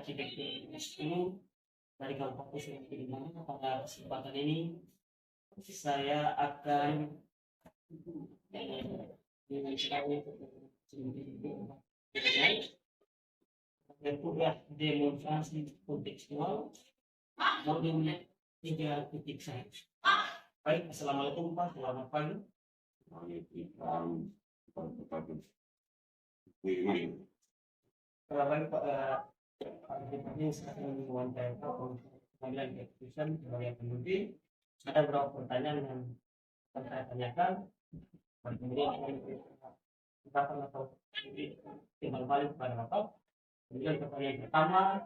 Arsitektur SU dari kampus di mana pada kesempatan ini saya akan tugas demonstrasi kontekstual modul 3.1. Baik, assalamualaikum Pak, selamat pagi. Baik Pak, ini sekarang diwawancara pengambilan keputusan sebagai peneliti. Ada beberapa pertanyaan yang akan saya tanyakan. Kemudian ungkapan atau timbal balik kepada Bapak. Kemudian pertanyaan pertama,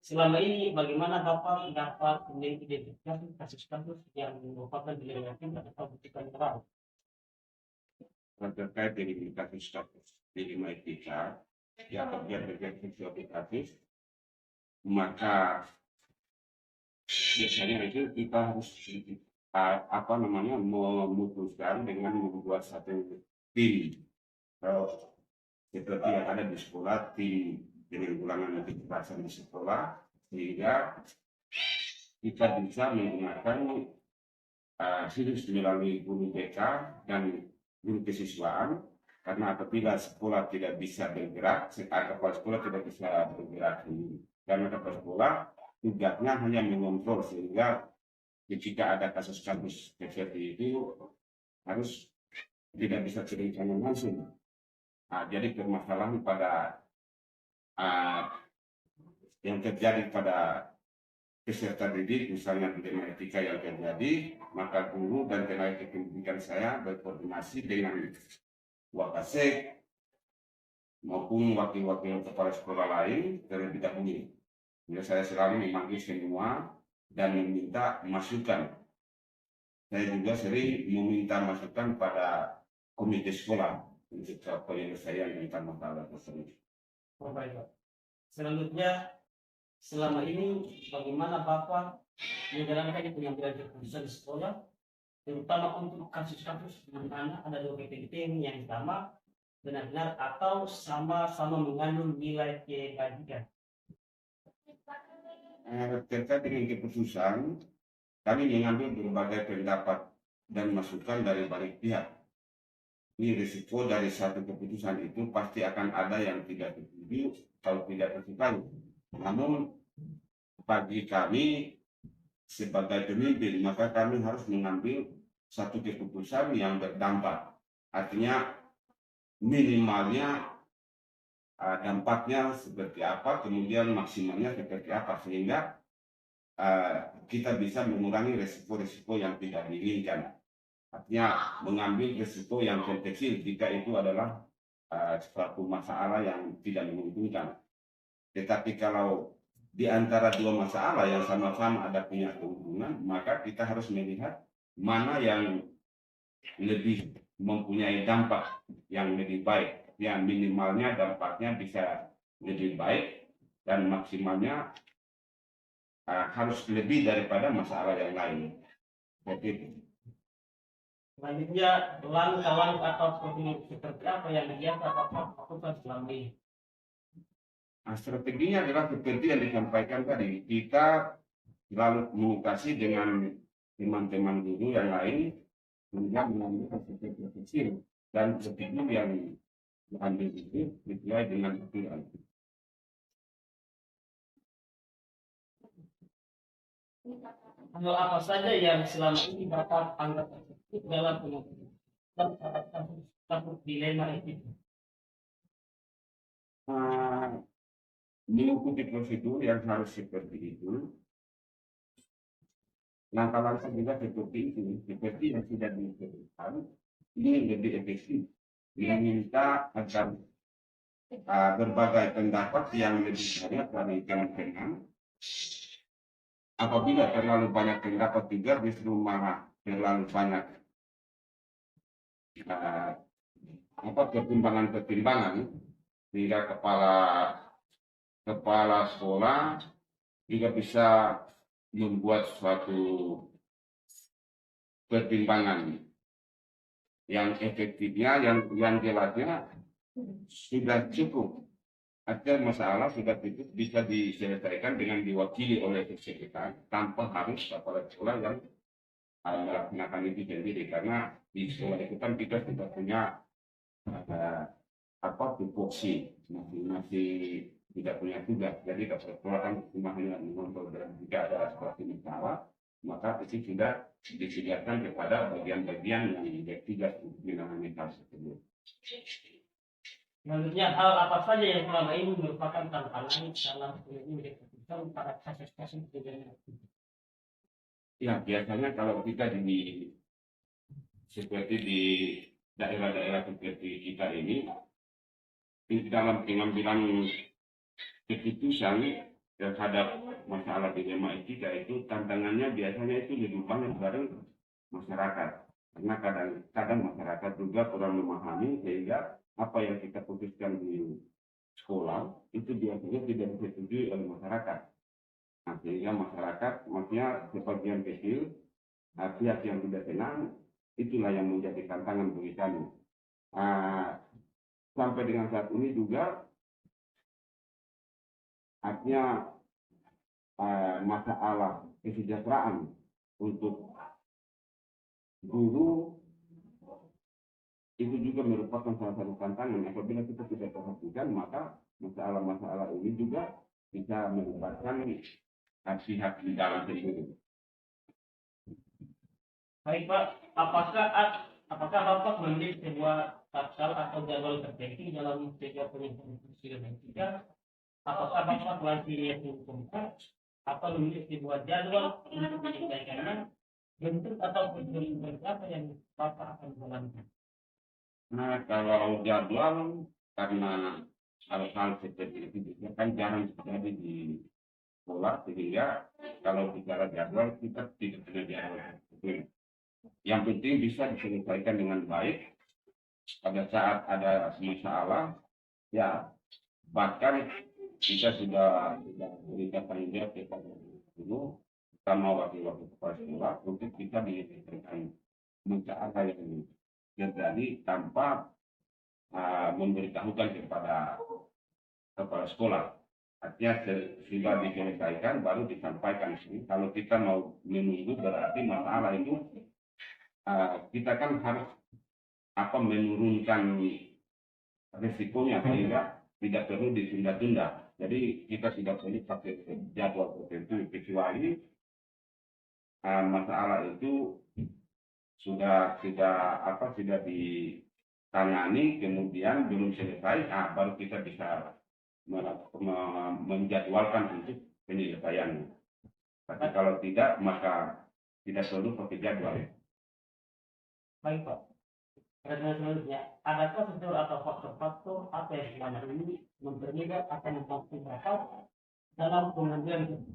selama ini bagaimana Bapak dapat mengidentifikasi kasus-kasus yang merupakan dilematis atau buktikan terang? Terkait dengan kasus-kasus dilema etika yang terjadi sosioedukatif, maka biasanya itu kita harus memutuskan dengan membuat satu tim. Seperti yang ada di sekolah, tim penanggulangan anti kekerasan di sekolah, sehingga kita bisa menggunakan situs melalui guru BK dan guru kesiswaan, karena apabila sekolah tidak bisa bergerak, kepala sekolah tidak bisa bergerak, karena kepala sekolah tugasnya hanya mengontrol, sehingga jika ada kasus-kasus seperti itu harus tidak bisa berencana langsung. Jadi permasalahan pada yang terjadi pada peserta didik, misalnya dilema etika yang terjadi, maka guru dan tenaga kependidikan saya berkoordinasi dengan Wakasek maupun wakil-wakil kepala sekolah lain terlebih dahulu. Jadi saya selalu memanggil semua dan meminta masukan. Saya juga sering meminta masukan pada komite sekolah untuk penyelesaian tentang masalah tersebut. Baik, Pak. Selanjutnya, selama ini bagaimana Bapak menjalankan pengambilan keputusan di sekolah, terutama untuk kasus-kasus di mana ada dua kepentingan yang sama benar-benar atau sama-sama mengandung nilai kebajikan? Terkait dengan keputusan, kami mengambil berbagai pendapat dan masukan dari banyak pihak. Ini risiko dari satu keputusan itu pasti akan ada yang tidak setuju atau tidak disukai. Namun bagi kami sebagai pemimpin, maka kami harus mengambil satu keputusan yang berdampak. Artinya minimalnya dampaknya seperti apa, kemudian maksimalnya seperti apa, sehingga kita bisa mengurangi resiko-resiko yang tidak diinginkan. Artinya mengambil resiko yang kecil jika itu adalah suatu masalah yang tidak menguntungkan. Tetapi kalau di antara dua masalah yang sama-sama ada punya keuntungan, maka kita harus melihat mana yang lebih mempunyai dampak yang lebih baik. Yang minimalnya dampaknya bisa lebih baik dan maksimalnya harus lebih daripada masalah yang lain. Jadi selanjutnya, langkah-langkah atau seperti apa yang biasa Bapak lakukan selama ini? Strateginya adalah seperti yang disampaikan tadi, kita selalu komunikasi dengan teman-teman guru yang lain sehingga mengambil resiko kecil dan resiko yang diambil itu sesuai dengan aturan. Hal apa saja yang selama ini Bapak anggap efektif dalam penanganan kasus dilema etika? Mengikuti prosedur yang harus seperti itu. Langkah-langkah juga seperti itu, seperti yang sudah disebutkan, ini lebih efektif. Meminta agar berbagai pendapat yang lebih banyak dari teman-teman. Apabila terlalu banyak pendapat juga justru malah terlalu banyak pertimbangan, sehingga kepala sekolah juga bisa membuat suatu pertimbangan yang efektifnya, yang jelasnya sudah cukup Artinya masalah sudah itu bisa diselesaikan dengan diwakili oleh eksekutif tanpa harus kepala sekolah yang melaksanakan itu sendiri, karena di sekolah itu kan kita sudah punya tupoksi, masih tidak punya tugas. Jadi kepala sekolah kan cuma hanya mengontrol, dan jika ada seperti masalah maka itu sudah disediakan kepada bagian-bagian yang bertugas untuk menangani hal tersebut. Menurutnya hal apa saja yang selama ini merupakan tantangan dalam mengambil keputusan pada kasus-kasus pidana? Ya, biasanya kalau kita seperti di daerah-daerah seperti kita ini, di dalam pengambilan keputusan terhadap masalah dilema etika itu, tantangannya biasanya itu lebih banyak dari masyarakat, karena kadang-kadang masyarakat juga kurang memahami, sehingga apa yang kita putuskan di sekolah itu biasanya tidak disetujui oleh masyarakat. Nah, sehingga masyarakat, maksudnya sebagian kecil pihak yang tidak senang, itulah yang menjadi tantangan bagi kami. Sampai dengan saat ini juga artinya masalah kesejahteraan untuk guru itu juga merupakan salah satu tantangan. Apabila kita tidak perhatikan, maka masalah-masalah ini juga bisa melibatkan pihak di dalam tersebut. Baik Pak, apakah Bapak memiliki sebuah pasal atau jadwal tertentu dalam setiap penyidikan etika? Apakah Bapak masih hukumkan atau memiliki sebuah jadwal untuk menyelesaikannya? Bentuk atau prosedur apa yang Bapak akan jalankan? Nah, kalau jadwal, karena hal-hal seperti itu kan jarang terjadi di sekolah, sehingga kalau bicara jadwal kita tidak punya jadwal. Yang penting bisa diselesaikan dengan baik pada saat ada masalah. Ya, bahkan kita sudah berikan tanggung jawab kepada guru, sama wakil-wakil kepala sekolah, untuk kita menyelesaikan masalah yang terjadi tanpa memberitahukan kepada kepala sekolah. Artinya sudah diselesaikan baru disampaikan sini. Kalau kita mau menunggu, berarti masalah itu kita kan harus menurunkan risikonya, sehingga tidak perlu ditunda-tunda. Jadi kita tidak perlu pakai jadwal tertentu, kecuali masalah itu sudah ditangani, kemudian belum selesai, baru kita bisa menjadwalkan untuk penyelesaiannya. Tapi kalau tidak, maka tidak perlu pakai jadwal. Baik Pak. Pertanyaan selanjutnya, adakah prosedur atau faktor-faktor apa yang selama ini mempermudah atau membantu Bapak dalam pengambilan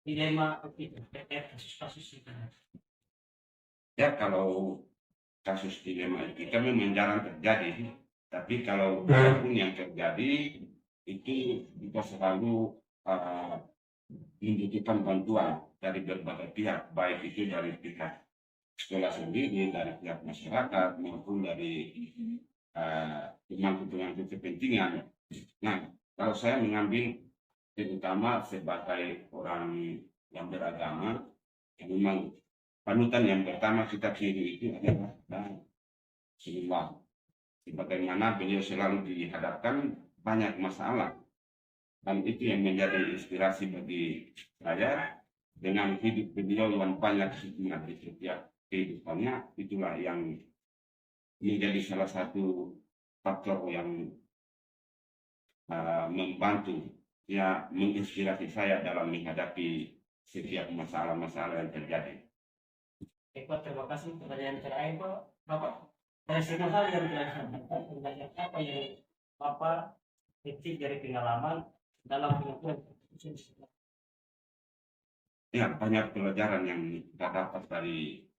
dilema etika terkait kasus-kasus itu? Ya, kalau kasus dilema etika memang jarang terjadi, tapi kalau apapun yang terjadi itu kita selalu membutuhkan bantuan dari berbagai pihak, baik itu dari pihak sekolah sendiri, dari pihak masyarakat, maupun dari pemangku-pemangku kepentingan. Nah, kalau saya mengambil terutama sebagai orang yang beragama, yang memang panutan yang pertama kita pilih itu adalah Rasulullah. Sebagaimana beliau selalu dihadapkan banyak masalah, dan itu yang menjadi inspirasi bagi saya. Dengan hidup beliau yang banyak hikmah di setiap kehidupannya, itulah yang menjadi salah satu faktor yang membantu, ya, menginspirasi saya dalam menghadapi setiap masalah-masalah yang terjadi. Baik, terima kasih. Pertanyaan terakhir Bapak. Dari semua hal yang telah disampaikan, pertanyaan apa yang Bapak petik dari pengalaman dalam pengambilan keputusan? Ya, banyak pelajaran yang kita dapat dari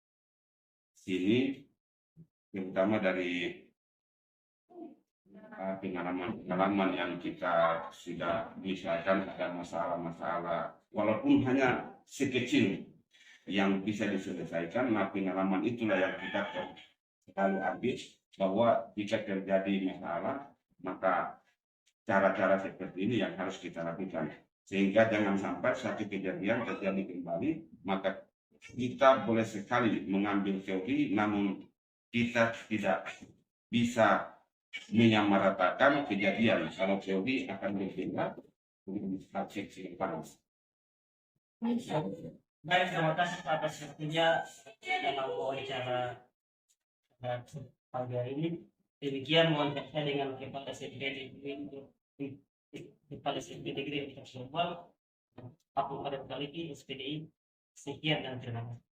sini, terutama dari pengalaman-pengalaman yang kita sudah misalkan ada masalah-masalah, walaupun hanya sekecil yang bisa diselesaikan. Nah, pengalaman itulah yang kita selalu ambil, bahwa jika terjadi masalah, maka cara-cara seperti ini yang harus kita lakukan. Sehingga jangan sampai satu kejadian terjadi kembali, maka kita boleh sekali mengambil teori, namun kita tidak bisa menyamaratakan kejadian. Kalau teori akan berbeda dengan praktik lapangan. Baik, terima kasih atas waktunya dalam wawancara pagi hari ini. Demikian mohon berkata dengan Kepala SMP Kepala SMP Negeri Universitas Sumbar, aku pada kali ini SPDI. Sekian dan terima kasih.